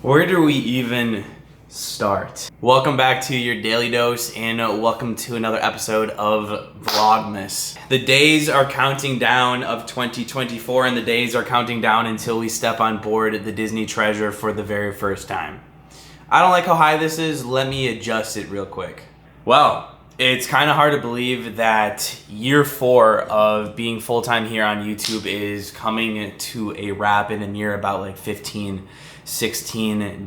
Where do we even start? Welcome back to your daily dose and welcome to another episode of Vlogmas. The days are counting down of 2024 and the days are counting down until we step on board the Disney treasure for the very first time. I don't like how high this is. Let me adjust it real quick. Well, it's kind of hard to believe that year 4 of being full-time here on YouTube is coming to a wrap in a mere about like 16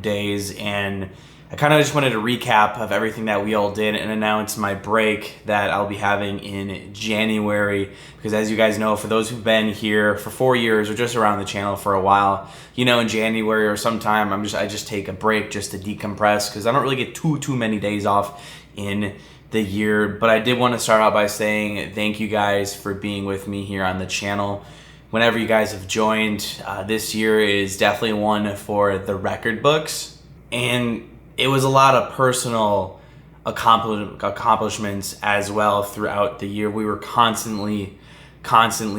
days, and I kind of just wanted a recap of everything that we all did and announce my break that I'll be having in January, because as you guys know, for those who've been here for 4 years or just around the channel for a while, you know, in January or sometime I just take a break just to decompress, because I don't really get too many days off in the year. But I did want to start out by saying thank you guys for being with me here on the channel. Whenever you guys have joined, this year is definitely one for the record books, and it was a lot of personal accomplishments as well throughout the year. We were constantly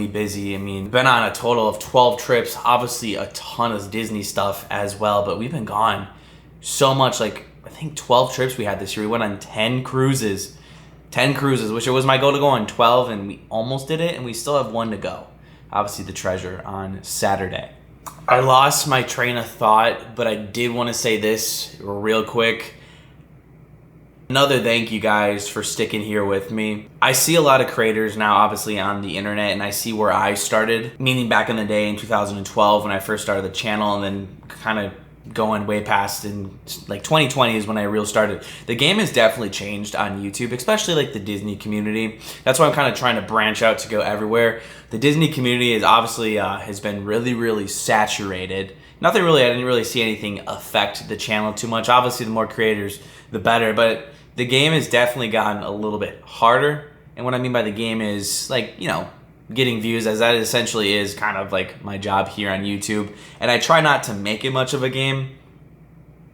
busy. I mean, been on a total of 12 trips, obviously a ton of Disney stuff as well, but we've been gone so much. Like, I think 12 trips we had this year. We went on 10 cruises, which it was my goal to go on 12, and we almost did it, and we still have one to go. Obviously the treasure on Saturday. I lost my train of thought, but I did want to say this real quick. Another thank you guys for sticking here with me. I see a lot of creators now obviously on the internet, and I see where I started, meaning back in the day in 2012 when I first started the channel, and then kind of going way past in like 2020 is when I really started. The game has definitely changed on YouTube, especially like the Disney community. That's why I'm kind of trying to branch out to go everywhere. The Disney community is obviously has been really saturated. I didn't really see anything affect the channel too much. Obviously the more creators the better, but the game has definitely gotten a little bit harder. And what I mean by the game is, like, you know, getting views, as that essentially is kind of like my job here on YouTube. And I try not to make it much of a game,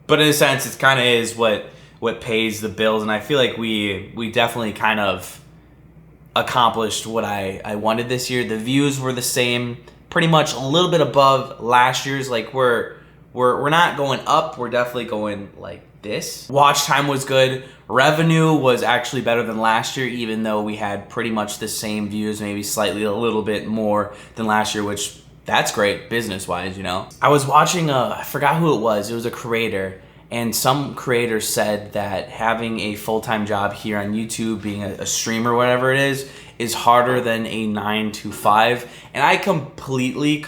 but in a sense it kind of is what pays the bills. And I feel like we definitely kind of accomplished what I wanted this year. The views were the same, pretty much a little bit above last year's. Like we're not going up, we're definitely going like this. Watch time was good. Revenue was actually better than last year, even though we had pretty much the same views, maybe slightly a little bit more than last year, which that's great business-wise, you know. I was watching I forgot who it was a creator, and some creator said that having a full-time job here on YouTube, being a streamer, whatever it is harder than a 9 to 5. And I completely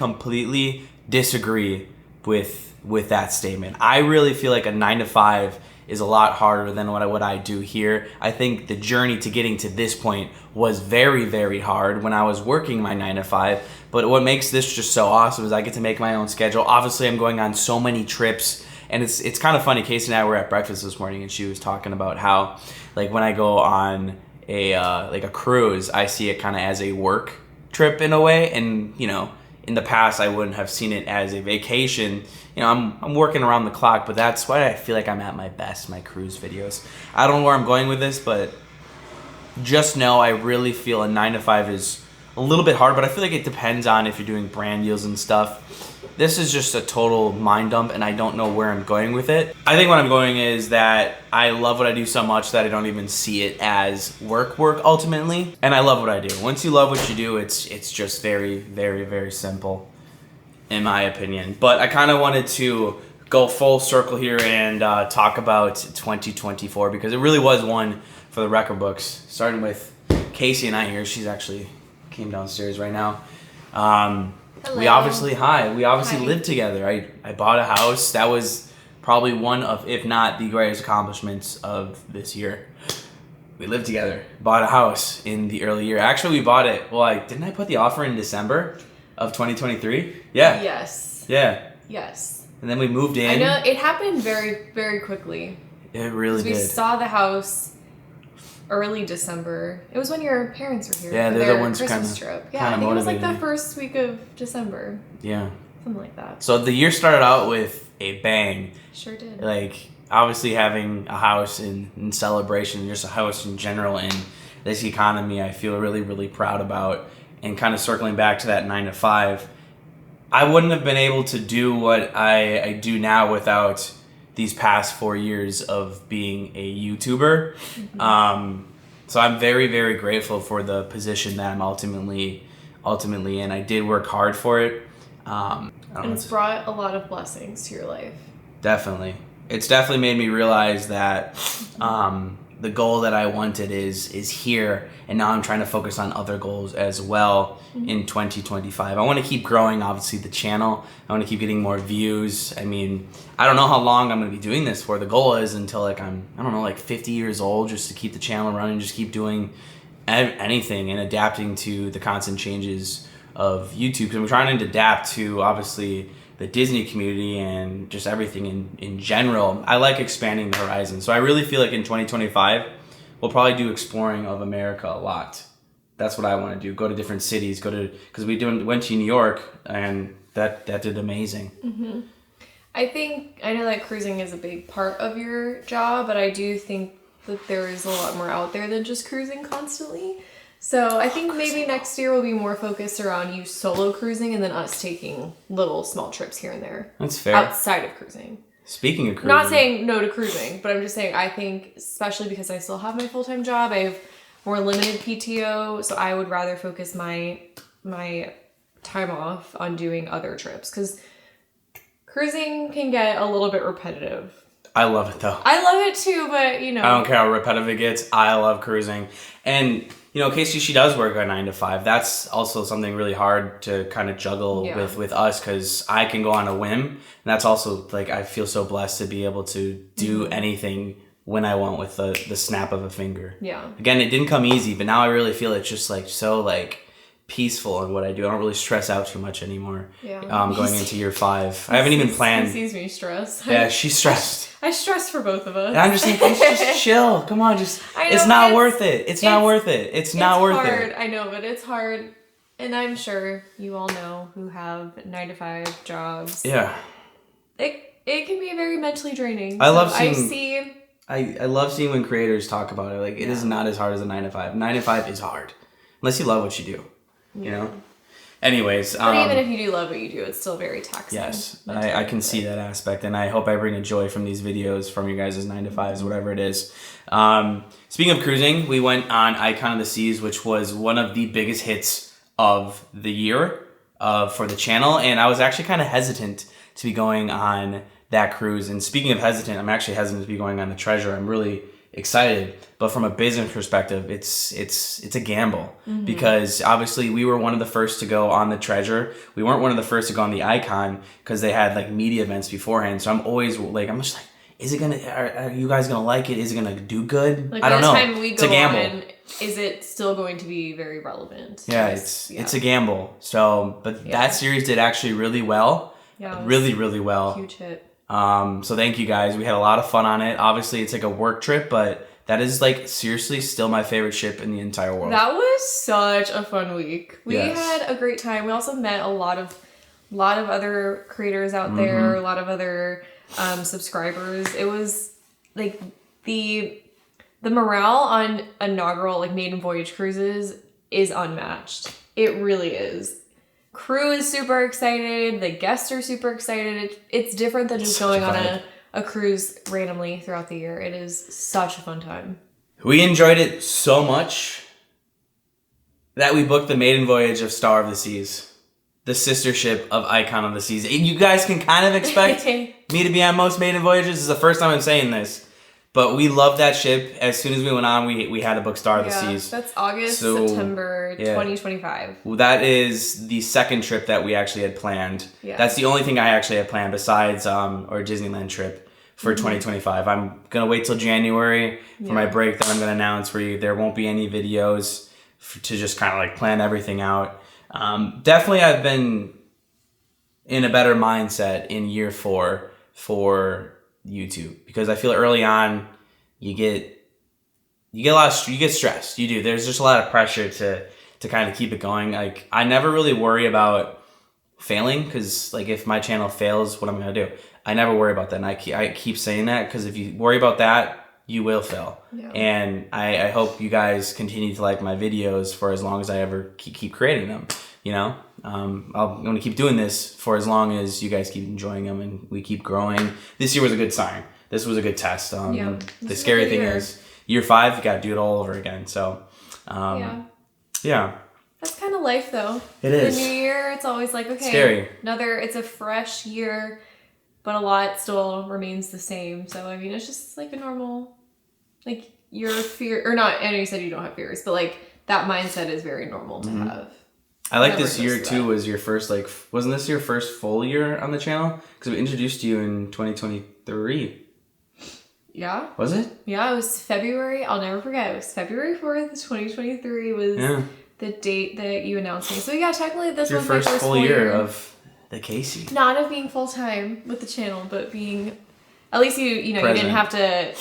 disagree with that statement. I really feel like a 9 to 5 is a lot harder than what I do here. I think the journey to getting to this point was very hard when I was working my 9 to 5. But what makes this just so awesome is I get to make my own schedule. Obviously, I'm going on so many trips, and it's kind of funny. Casey and I were at breakfast this morning, and she was talking about how, like, when I go on a cruise, I see it kind of as a work trip in a way, and you know, in the past I wouldn't have seen it as a vacation. You know, I'm working around the clock, but that's why I feel like I'm at my best, my cruise videos. I don't know where I'm going with this, but just know I really feel a 9 to 5 is a little bit hard, but I feel like it depends on if you're doing brand deals and stuff. This is just a total mind dump, and I don't know where I'm going with it. I think what I'm going is that I love what I do so much that I don't even see it as work ultimately. And I love what I do. Once you love what you do, it's just very simple, in my opinion. But I kind of wanted to go full circle here and talk about 2024, because it really was one for the record books. Starting with Casey and I here. She's actually came downstairs right now. Hello. We obviously lived together. I bought a house. That was probably one of, if not the greatest accomplishments of this year. We lived together, bought a house in the early year. Actually, we bought it, didn't I put the offer in December of 2023? Yeah. Yes. Yeah. Yes. And then we moved in. I know, it happened very quickly. It really did. We saw the house early December. It was when your parents were here. Yeah, for they're their the ones Christmas trip. Yeah, I think it was like the first week of December. Yeah. Something like that. So the year started out with a bang. Sure did. Like, obviously having a house in celebration, just a house in general in this economy, I feel really proud about. And kind of circling back to that 9 to 5, I wouldn't have been able to do what I do now without these past 4 years of being a YouTuber. So I'm very, very grateful for the position that I'm ultimately in. I did work hard for it. And it's brought a lot of blessings to your life. Definitely. It's definitely made me realize that the goal that I wanted is here, and now I'm trying to focus on other goals as well in 2025. I want to keep growing, obviously, the channel. I want to keep getting more views. I mean, I don't know how long I'm going to be doing this for. The goal is until like I'm, I don't know, like 50 years old, just to keep the channel running, just keep doing anything and adapting to the constant changes of YouTube. Because I'm trying to adapt to, obviously, the Disney community and just everything in general. I like expanding the horizon. So I really feel like in 2025, we'll probably do exploring of America a lot. That's what I want to do. Go to different cities, because we went to New York, and that did amazing. Mm-hmm. I know that cruising is a big part of your job, but I do think that there is a lot more out there than just cruising constantly. So I think maybe next year will be more focused around you solo cruising and then us taking little small trips here and there. That's fair. Outside of cruising. Speaking of cruising. Not saying no to cruising, but I'm just saying I think, especially because I still have my full-time job, I have more limited PTO, so I would rather focus my time off on doing other trips, because cruising can get a little bit repetitive. I love it though. I love it too, but you know. I don't care how repetitive it gets. I love cruising. And you know, Casey, she does work a 9 to 5. That's also something really hard to kind of juggle with us, because I can go on a whim. And that's also like, I feel so blessed to be able to do anything when I want with the snap of a finger. Yeah. Again, it didn't come easy, but now I really feel it's just like so like peaceful in what I do. I don't really stress out too much anymore. Yeah. Going into year 5. I haven't even planned. He sees me stressed. Yeah, she's stressed. I stress for both of us. And I'm just like, just chill. Come on, just. It's not worth it. It's not worth it. It's not worth it. I know, but it's hard. And I'm sure you all know who have 9 to 5 jobs. Yeah. It can be very mentally draining. I love seeing when creators talk about it. Like, it is not as hard as a 9 to 5. 9 to 5 is hard. Unless you love what you do. You know? Anyways. But even if you do love what you do, it's still very taxing. Yes. I can see that aspect. And I hope I bring a joy from these videos, from you guys' 9 to 5s, whatever it is. Speaking of cruising, we went on Icon of the Seas, which was one of the biggest hits of the year for the channel. And I was actually kind of hesitant to be going on that cruise. And speaking of hesitant, I'm actually hesitant to be going on the Treasure. I'm really excited, but from a business perspective, it's a gamble, because obviously we were one of the first to go on the Treasure. We weren't one of the first to go on the Icon, because they had like media events beforehand. So I'm always like, I'm just like, are you guys gonna like it? Is it gonna do good? Like, I don't know. It's a gamble. Is it still going to be very relevant? Yeah, it's a gamble. So, but that series did actually really well. Yeah, really, really well. Huge hit. So thank you guys. We had a lot of fun on it. Obviously, it's like a work trip, but that is like seriously still my favorite ship in the entire world. That was such a fun week. We had a great time. We also met a lot of other creators out there, a lot of other subscribers. It was like the morale on inaugural like maiden voyage cruises is unmatched. It really is. Crew is super excited. The guests are super excited. It's different than just going on a cruise randomly throughout the year. It is such a fun time. We enjoyed it so much that we booked the maiden voyage of Star of the Seas, the sister ship of Icon of the Seas. You guys can kind of expect me to be on most maiden voyages. This is the first time I'm saying this. But we love that ship. As soon as we went on, we had to book Star of the Seas. That's September 2025. Well, that is the second trip that we actually had planned. Yeah. That's the only thing I actually had planned besides our Disneyland trip for 2025. I'm going to wait till January for my break. Then I'm going to announce where there won't be any videos to just kind of like plan everything out. Definitely I've been in a better mindset in year 4 for YouTube, because I feel early on you get stressed. You do. There's just a lot of pressure to kind of keep it going. Like, I never really worry about failing, because like if my channel fails, what am I gonna do? I never worry about that, and I keep saying that, because if you worry about that, you will fail. Yeah. And I hope you guys continue to like my videos for as long as I ever keep creating them. You know, I'm going to keep doing this for as long as you guys keep enjoying them and we keep growing. This year was a good sign. This was a good test. The scary thing is year 5, you got to do it all over again. So, yeah. That's kind of life, though. It is. The new year, it's always like, okay, scary. It's a fresh year, but a lot still remains the same. So, I mean, it's just like a normal, like your fear, or not, I know you said you don't have fears, but like that mindset is very normal to have. I like this year too was your first, like, wasn't this your first full year on the channel? Because we introduced you in 2023. Yeah. Was it? Yeah, it was February. I'll never forget. It was February 4th, 2023 was the date that you announced me. So yeah, technically this was my first full year of the Casey. Not of being full-time with the channel, but being, at least you didn't have to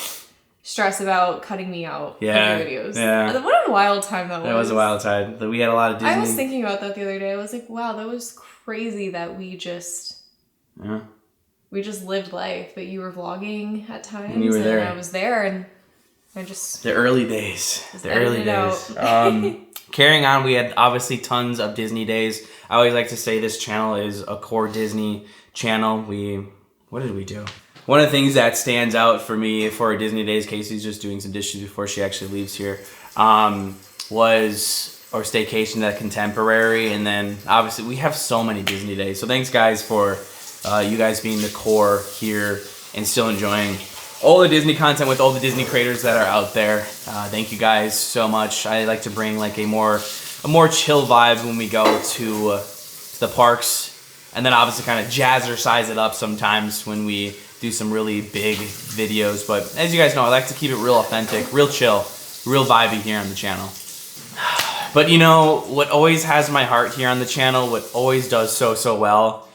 stress about cutting me out of your videos. Yeah. What a wild time that was. That was a wild time. We had a lot of Disney. I was thinking about that the other day. I was like, wow, that was crazy that we just lived life, but you were vlogging at times and you were there. I was there, and I just... The early days. Carrying on, we had obviously tons of Disney days. I always like to say this channel is a core Disney channel. What did we do? One of the things that stands out for me for our Disney days, Casey's just doing some dishes before she actually leaves here, was our staycation at Contemporary. And then obviously we have so many Disney days. So thanks guys for you guys being the core here and still enjoying all the Disney content with all the Disney creators that are out there. Thank you guys so much. I like to bring like a more chill vibe when we go to the parks, and then obviously kind of jazzercise it up sometimes when we do some really big videos. But as you guys know, I like to keep it real authentic, real chill, real vibey here on the channel. But you know what always has my heart here on the channel, what always does so well,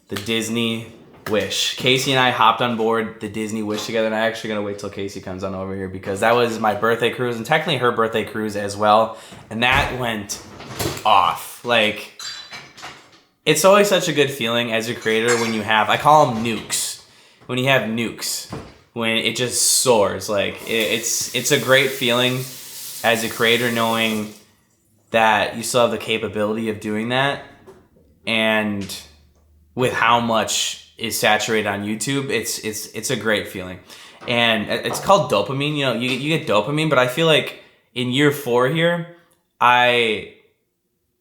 the Disney Wish. Casey and I hopped on board the Disney Wish together, and I'm actually gonna wait till Casey comes on over here because that was my birthday cruise and technically her birthday cruise as well, and that went off. Like, it's always such a good feeling as a creator when you have, I call them nukes, when you have nukes, when it just soars. Like, it's a great feeling as a creator knowing that you still have the capability of doing that, and with how much is saturated on YouTube, it's a great feeling. And it's called dopamine. You know, you get dopamine, but I feel like in year 4 here, I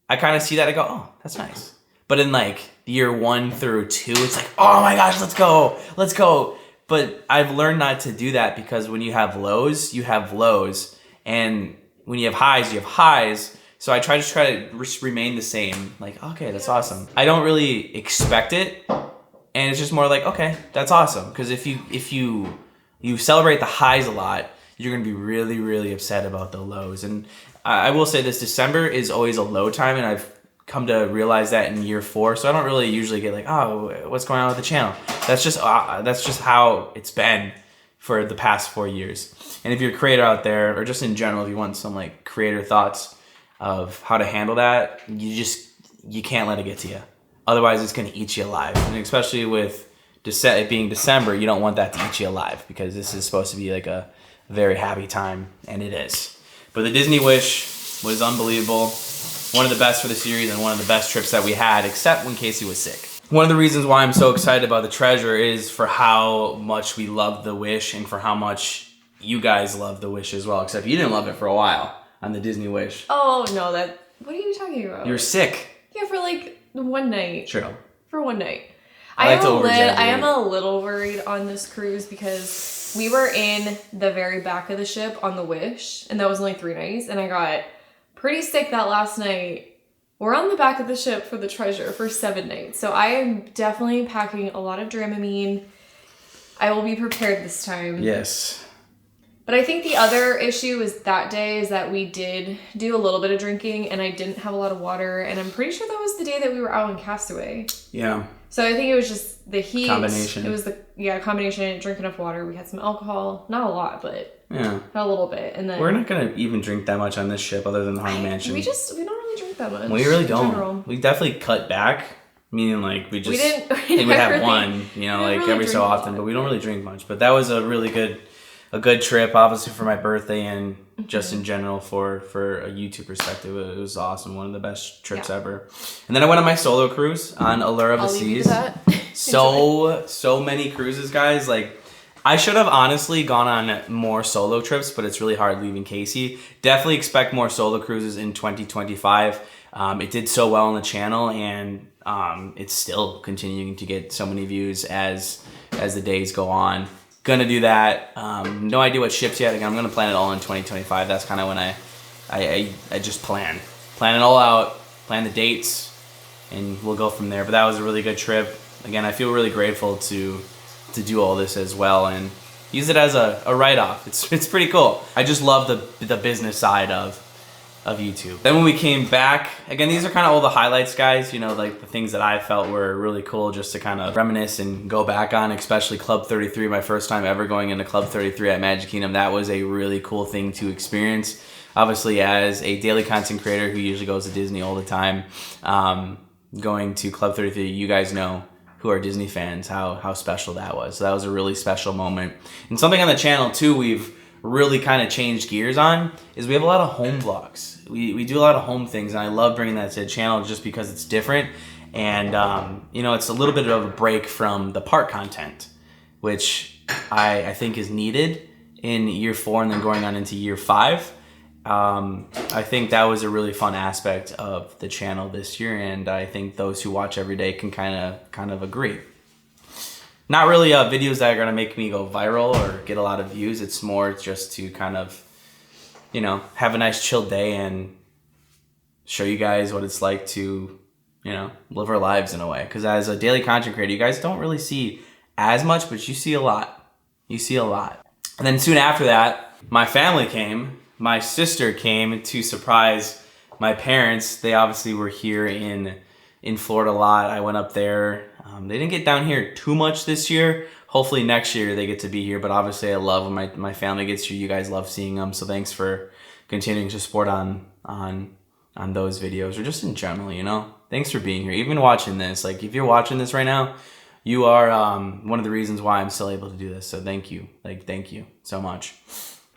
kind of see that. I go, oh, that's nice. But in like year 1 through 2, it's like, oh my gosh, let's go. But I've learned not to do that because when you have lows, you have lows. And when you have highs, you have highs. So I try to remain the same. Like, okay, that's awesome. I don't really expect it. And it's just more like, okay, that's awesome. Because if you celebrate the highs a lot, you're going to be really, really upset about the lows. And I will say this, December is always a low time, and I've come to realize that in year 4. So I don't really usually get like, oh, what's going on with the channel? That's just how it's been for the past 4 years. And if you're a creator out there, or just in general, if you want some like creator thoughts of how to handle that, you can't let it get to you. Otherwise, it's going to eat you alive. And especially with it being December, you don't want that to eat you alive because this is supposed to be like a very happy time, and it is. But the Disney Wish was unbelievable. One of the best for the series and one of the best trips that we had, except when Casey was sick. One of the reasons why I'm so excited about the treasure is for how much we love the Wish and for how much you guys love the Wish as well, except you didn't love it for a while on the Disney Wish. Oh, no, what are you talking about? You were sick. Yeah, for like one night. True. For one night. I am a little worried on this cruise because we were in the very back of the ship on the Wish, and that was only 3 nights, and I got pretty sick that last night. We're on the back of the ship for the treasure for 7 nights, so I am definitely packing a lot of Dramamine. I will be prepared this time. Yes. But I think the other issue is that we did do a little bit of drinking, and I didn't have a lot of water, and I'm pretty sure that was the day that we were out in Castaway. Yeah. So I think it was just the heat. Combination. It was the combination. Drink enough water. We had some alcohol, not a lot, but a little bit. And then we're not gonna even drink that much on this ship, other than the Haunted Mansion. We don't really drink that much. We really don't. General. We definitely cut back. Meaning, like, we would have one, like every so often, but we don't really drink much. But that was a really good a good trip, obviously for my birthday and just in general for a YouTube perspective. It was awesome. One of the best trips ever. And then I went on my solo cruise on Allure of the Seas. So many cruises, guys. Like, I should have honestly gone on more solo trips, but it's really hard leaving Casey. Definitely expect more solo cruises in 2025. It did so well on the channel, and it's still continuing to get so many views as the days go on. Gonna do that. No idea what ships yet. Again, I'm gonna plan it all in 2025. That's kind of when I just plan it all out, plan the dates, and we'll go from there. But that was a really good trip. Again, I feel really grateful to do all this as well and use it as a write-off. It's pretty cool. I just love the business side of YouTube. Then when we came back, again, these are kind of all the highlights, guys, you know, like the things that I felt were really cool just to kind of reminisce and go back on, especially Club 33, my first time ever going into Club 33 at Magic Kingdom. That was a really cool thing to experience. Obviously, as a daily content creator who usually goes to Disney all the time, going to Club 33, you guys know, who are Disney fans, how special that was. So that was a really special moment. And something on the channel too we've really kind of changed gears on is we have a lot of home vlogs. We do a lot of home things, and I love bringing that to the channel just because it's different. And you know, it's a little bit of a break from the park content, which I think is needed in year 4 and then going on into year 5. I think that was a really fun aspect of the channel this year, and I think those who watch every day can kind of agree. Not really videos that are gonna make me go viral or get a lot of views. It's more just to kind of, you know, have a nice chill day and show you guys what it's like to, you know, live our lives in a way. Because as a daily content creator, you guys don't really see as much, but you see a lot. You see a lot. And then soon after that, my family came. My sister came to surprise my parents. They obviously were here in Florida a lot. I went up there. They didn't get down here too much this year. Hopefully next year they get to be here. But obviously I love when my family gets here. You guys love seeing them. So thanks for continuing to support on those videos, or just in general, you know. Thanks for being here. Even watching this. Like, if you're watching this right now, you are one of the reasons why I'm still able to do this. So thank you. Like, thank you so much.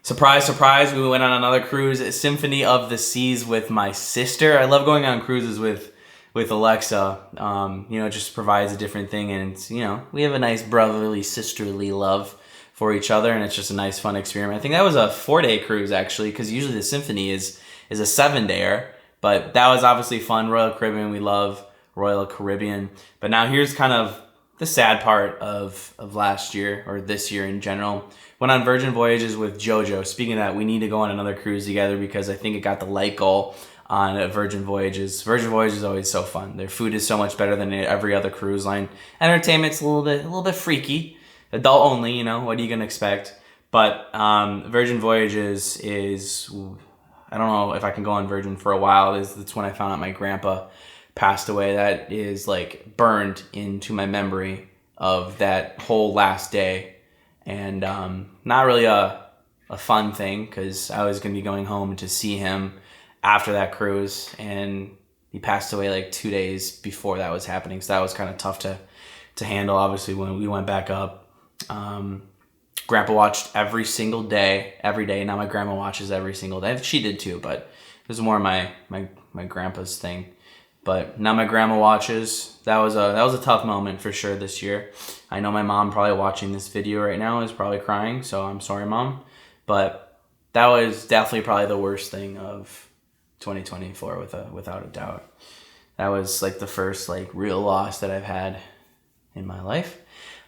Surprise, surprise, we went on another cruise, Symphony of the Seas with my sister. I love going on cruises with Alexa. You know, it just provides a different thing, and it's, you know, we have a nice brotherly, sisterly love for each other, and it's just a nice, fun experiment. I think that was a 4-day cruise, actually, because usually the Symphony is a 7-dayer, but that was obviously fun. Royal Caribbean, we love Royal Caribbean. But now here's kind of the sad part of last year, or this year in general. Went on Virgin Voyages with JoJo. Speaking of that, we need to go on another cruise together because I think it got the light goal on Virgin Voyages. Virgin Voyages is always so fun. Their food is so much better than every other cruise line. Entertainment's a little bit freaky. Adult only, you know, what are you gonna expect? But Virgin Voyages is, I don't know if I can go on Virgin for a while. That's when I found out my grandpa passed away. That is like burned into my memory of that whole last day. And not really a fun thing, because I was going to be going home to see him after that cruise, and he passed away like 2 days before that was happening. So that was kind of tough to handle. Obviously, when we went back up, Grandpa watched every single day, every day. Now my grandma watches every single day. She did too, but it was more my grandpa's thing. But now my grandma watches. That was a tough moment for sure this year. I know my mom probably watching this video right now is probably crying, so I'm sorry, Mom. But that was definitely probably the worst thing of 2024 without a doubt. That was like the first like real loss that I've had in my life.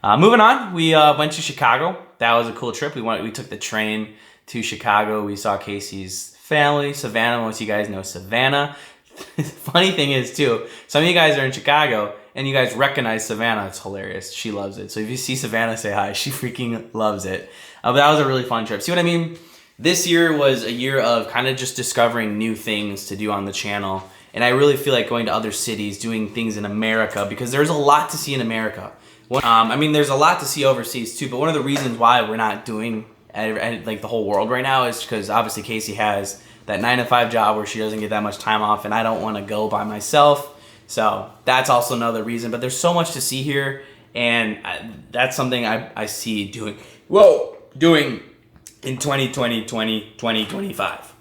Moving on, we went to Chicago. That was a cool trip. We took the train to Chicago. We saw Casey's family, Savannah. Most of you guys know Savannah. Funny thing is too, some of you guys are in Chicago and you guys recognize Savannah. It's hilarious. She loves it. So if you see Savannah, say hi. She freaking loves it. But that was a really fun trip. See what I mean? This year was a year of kind of just discovering new things to do on the channel. And I really feel like going to other cities, doing things in America, because there's a lot to see in America. I mean, there's a lot to see overseas too, but one of the reasons why we're not doing like the whole world right now is because obviously Casey has that 9-to-5 job where she doesn't get that much time off, and I don't want to go by myself. So that's also another reason. But there's so much to see here, and that's something I see doing in 2020, 2025.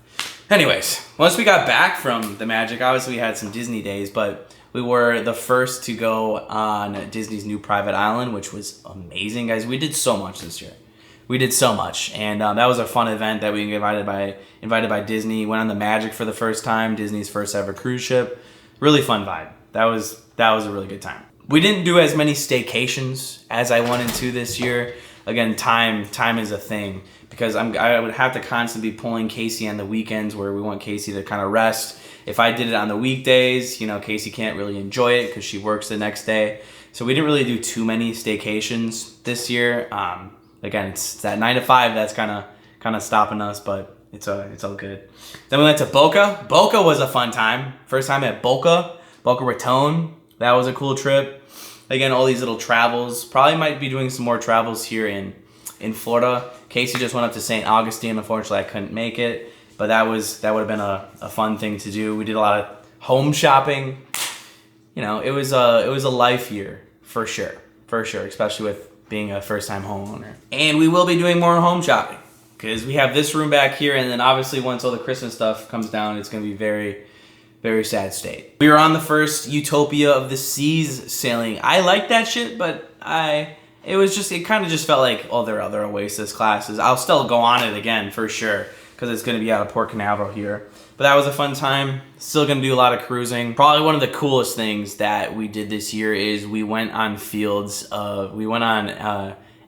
Anyways, once we got back from the Magic, obviously we had some Disney days, but we were the first to go on Disney's new private island, which was amazing, guys. We did so much this year. We did so much, and that was a fun event that we invited by Disney. Went on the Magic for the first time, Disney's first ever cruise ship. Really fun vibe. That was a really good time. We didn't do as many staycations as I wanted to this year. Again, time is a thing because I would have to constantly be pulling Casey on the weekends where we want Casey to kind of rest. If I did it on the weekdays, you know, Casey can't really enjoy it because she works the next day. So we didn't really do too many staycations this year. Again, it's that 9 to 5 that's kind of stopping us, but it's all good. Then we went to Boca. Boca was a fun time. First time at Boca Raton. That was a cool trip. Again, all these little travels. Probably might be doing some more travels here in Florida. Casey just went up to St. Augustine. Unfortunately, I couldn't make it, but that would have been a fun thing to do. We did a lot of home shopping. You know, it was a life year for sure, especially with being a first-time homeowner. And we will be doing more home shopping because we have this room back here, and then obviously once all the Christmas stuff comes down, it's going to be very, very sad state. We were on the first Utopia of the Seas sailing. I like that shit, but it kind of just felt like all their other Oasis classes. I'll still go on it again for sure because it's going to be out of Port Canaveral here. But that was a fun time. Still going to do a lot of cruising. Probably one of the coolest things that we did this year is we went on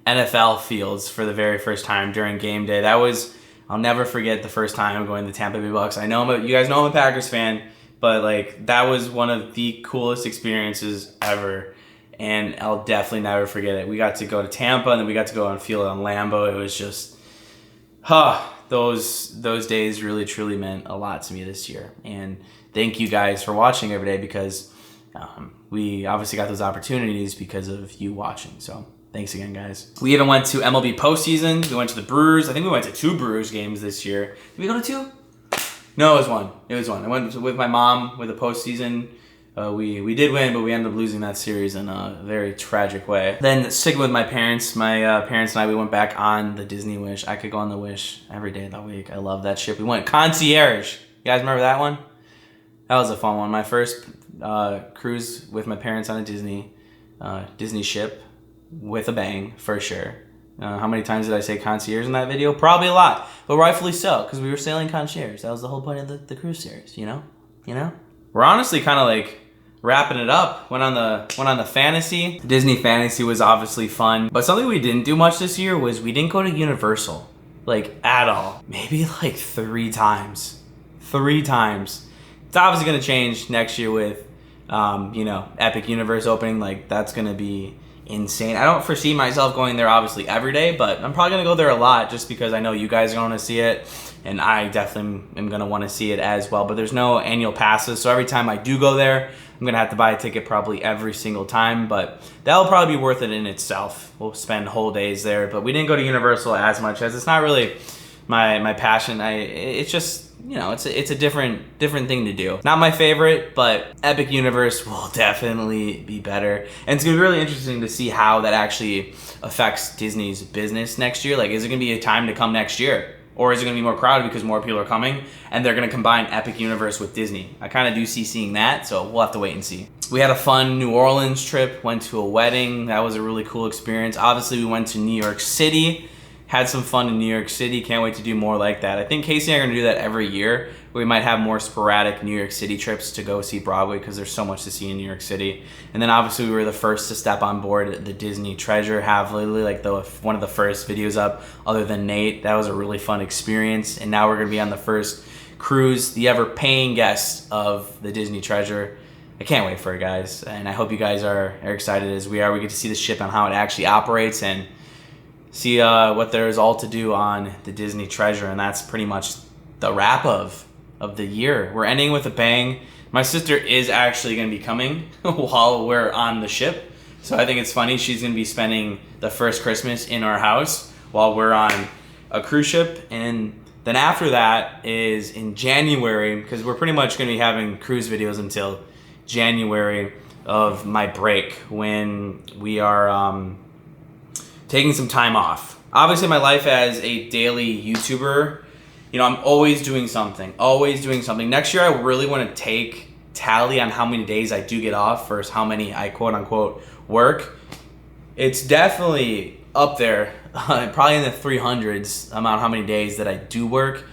NFL fields for the very first time during game day. I'll never forget the first time going to the Tampa Bay Bucks. I know you guys know I'm a Packers fan, but like that was one of the coolest experiences ever. And I'll definitely never forget it. We got to go to Tampa and then we got to go on field on Lambeau. It was just, those days really truly meant a lot to me this year. And thank you guys for watching every day because we obviously got those opportunities because of you watching. So thanks again, guys. We even went to MLB postseason. We went to the Brewers. I think we went to 2 Brewers games this year. Did we go to 2? No, it was one. I went with my mom with the postseason. We did win, but we ended up losing that series in a very tragic way. Then sticking with my parents, parents and I, we went back on the Disney Wish. I could go on the Wish every day of the week. I love that ship. We went concierge. You guys remember that one? That was a fun one. My first cruise with my parents on a Disney ship with a bang, for sure. How many times did I say concierge in that video? Probably a lot, but rightfully so, because we were sailing concierge. That was the whole point of the cruise series, you know? We're honestly kind of like wrapping it up. Went on the fantasy. Disney fantasy was obviously fun, but something we didn't do much this year was we didn't go to Universal, like at all. Maybe like 3 times. 3 times. It's obviously gonna change next year with, Epic Universe opening. Like that's gonna be insane. I don't foresee myself going there obviously every day, but I'm probably gonna go there a lot just because I know you guys are gonna see it. And I definitely am going to want to see it as well. But there's no annual passes. So every time I do go there, I'm going to have to buy a ticket probably every single time. But that'll probably be worth it in itself. We'll spend whole days there. But we didn't go to Universal as much as it's not really my passion. It's just, it's a different thing to do. Not my favorite, but Epic Universe will definitely be better. And it's going to be really interesting to see how that actually affects Disney's business next year. Like, is it going to be a time to come next year? Or is it going to be more crowded because more people are coming and they're going to combine Epic Universe with Disney? I kind of do see seeing that, so we'll have to wait and see. We had a fun New Orleans trip, went to a wedding. That was a really cool experience. Obviously, we went to New York City, had some fun in New York City. Can't wait to do more like that. I think Casey and I are going to do that every year. We might have more sporadic New York City trips to go see Broadway because there's so much to see in New York City. And then obviously we were the first to step on board the Disney Treasure, have literally like one of the first videos up other than Nate. That was a really fun experience. And now we're going to be on the first cruise, the ever paying guest of the Disney Treasure. I can't wait for it, guys. And I hope you guys are excited as we are. We get to see the ship and how it actually operates and see what there is all to do on the Disney Treasure. And that's pretty much the wrap of the year. We're ending with a bang. My sister is actually going to be coming while we're on the ship. So I think it's funny. She's going to be spending the first Christmas in our house while we're on a cruise ship. And then after that is in January, because we're pretty much going to be having cruise videos until January of my break when we are taking some time off obviously my life as a daily YouTuber, you know, I'm always doing something, always doing something. Next year, I really want to take tally on how many days I do get off versus how many I quote unquote work. It's definitely up there, probably in the 300s amount how many days that I do work.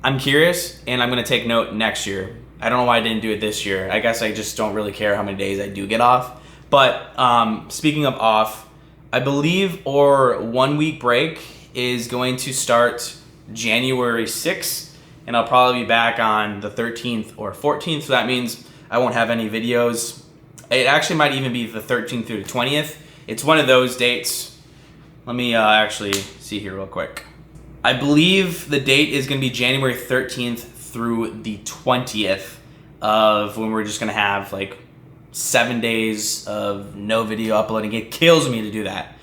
I'm curious, and I'm gonna take note next year. I don't know why I didn't do it this year. I guess I just don't really care how many days I do get off. But speaking of off, I believe our 1 week break is going to start January 6th, and I'll probably be back on the 13th or 14th. So that means I won't have any videos. It actually might even be the 13th through the 20th. It's one of those dates. Let me actually see here real quick. I believe the date is going to be January 13th through the 20th of when we're just going to have like 7 days of no video uploading. It kills me to do that.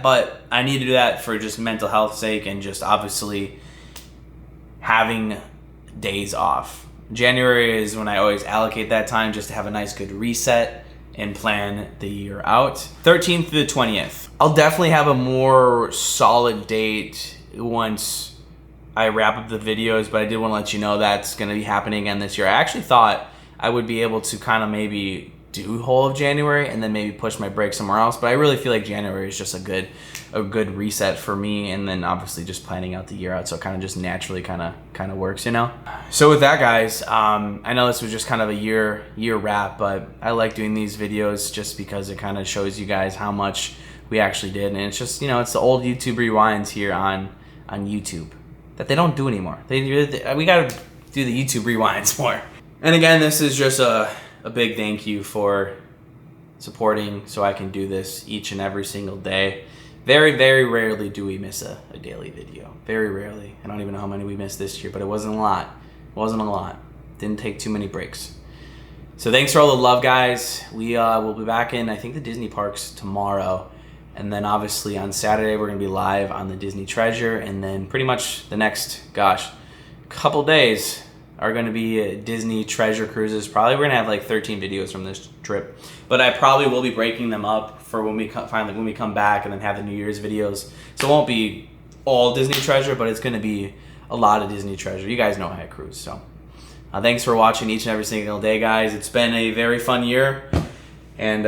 But I need to do that for just mental health sake and just obviously having days off. January is when I always allocate that time just to have a nice good reset and plan the year out. 13th to the 20th. I'll definitely have a more solid date once I wrap up the videos, but I did want to let you know that's going to be happening again this year. I actually thought I would be able to kind of maybe do whole of January and then maybe push my break somewhere else, but I really feel like January is just a good reset for me, and then obviously just planning out the year out, so it kind of just naturally kind of works, you know. So with that, guys, I know this was just kind of a year wrap, but I like doing these videos just because it kind of shows you guys how much we actually did, and it's just, you know, it's the old YouTube rewinds here on YouTube that they don't do anymore. We gotta do the YouTube rewinds more. And again, this is just a big thank you for supporting so I can do this each and every single day. Very, very rarely do we miss a daily video. Very rarely. I don't even know how many we missed this year, but it wasn't a lot. Didn't take too many breaks. So thanks for all the love, guys. We will be back in, I think, the Disney parks tomorrow. And then obviously on Saturday, we're gonna be live on the Disney Treasure. And then pretty much the next, couple days are gonna be Disney Treasure cruises. Probably we're gonna have like 13 videos from this trip. But I probably will be breaking them up for when we come back and then have the New Year's videos. So it won't be all Disney Treasure, but it's gonna be a lot of Disney Treasure. You guys know how I cruise, so. Thanks for watching each and every single day, guys. It's been a very fun year. And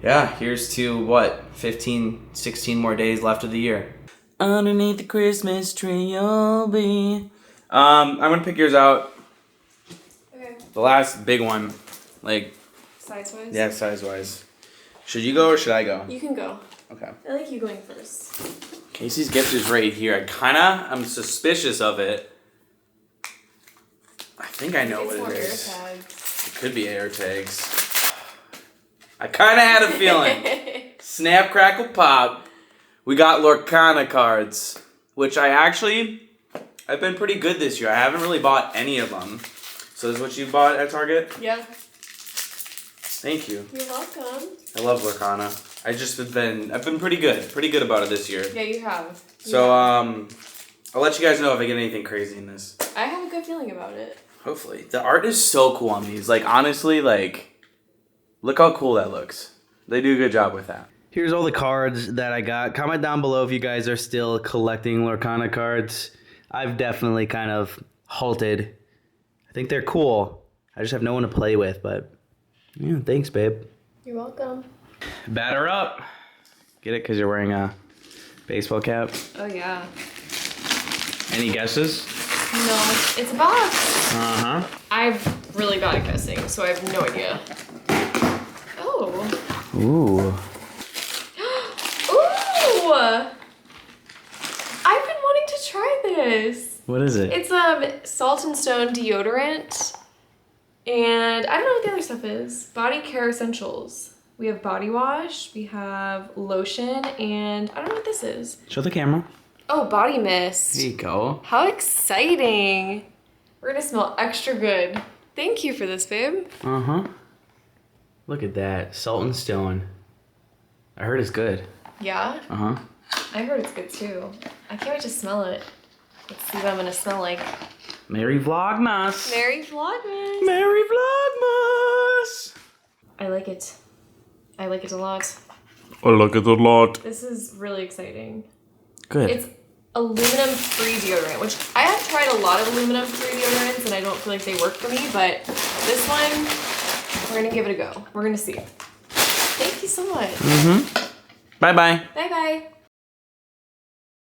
yeah, here's to 15, 16 more days left of the year. Underneath the Christmas tree you'll be. I'm gonna pick yours out. Okay. The last big one. Like, size-wise? Yeah, size-wise. Should you go or should I go? You can go. Okay. I like you going first. Casey's gift is right here. I'm suspicious of it. I think I know what it is. Air tags. It could be air tags. I kind of had a feeling. Snap, crackle, pop. We got Lorcana cards, which I've been pretty good this year. I haven't really bought any of them. So this is what you bought at Target? Yeah. Thank you. You're welcome. I love Lorcana. I've been pretty good about it this year. Yeah, you have. I'll let you guys know if I get anything crazy in this. I have a good feeling about it. Hopefully. The art is so cool on these. Like, honestly, like, look how cool that looks. They do a good job with that. Here's all the cards that I got. Comment down below if you guys are still collecting Lorcana cards. I've definitely kind of halted. I think they're cool. I just have no one to play with, but yeah, thanks, babe. You're welcome. Batter up. Get it? Because you're wearing a baseball cap? Oh, yeah. Any guesses? No, it's a box. Uh-huh. I'm really bad at guessing, so I have no idea. Oh. Ooh. Ooh! I've been wanting to try this. What is it? It's Salt and Stone deodorant. And I don't know what the other stuff is. Body care essentials. We have body wash, we have lotion, and I don't know what this is. Show the camera. Oh, body mist. There you go. How exciting. We're gonna smell extra good. Thank you for this, babe. Uh-huh. Look at that. Salt and Stone. I heard it's good. Yeah? Uh-huh. I heard it's good too. I can't wait to smell it. Let's see what I'm gonna smell like. Merry Vlogmas. Merry Vlogmas. Merry Vlogmas. I like it. I like it a lot. Oh, look at the lot. This is really exciting. Good. It's aluminum-free deodorant, which I have tried a lot of aluminum-free deodorants, and I don't feel like they work for me, but this one, we're going to give it a go. We're going to see. Thank you so much. Mm-hmm. Bye-bye. Bye-bye.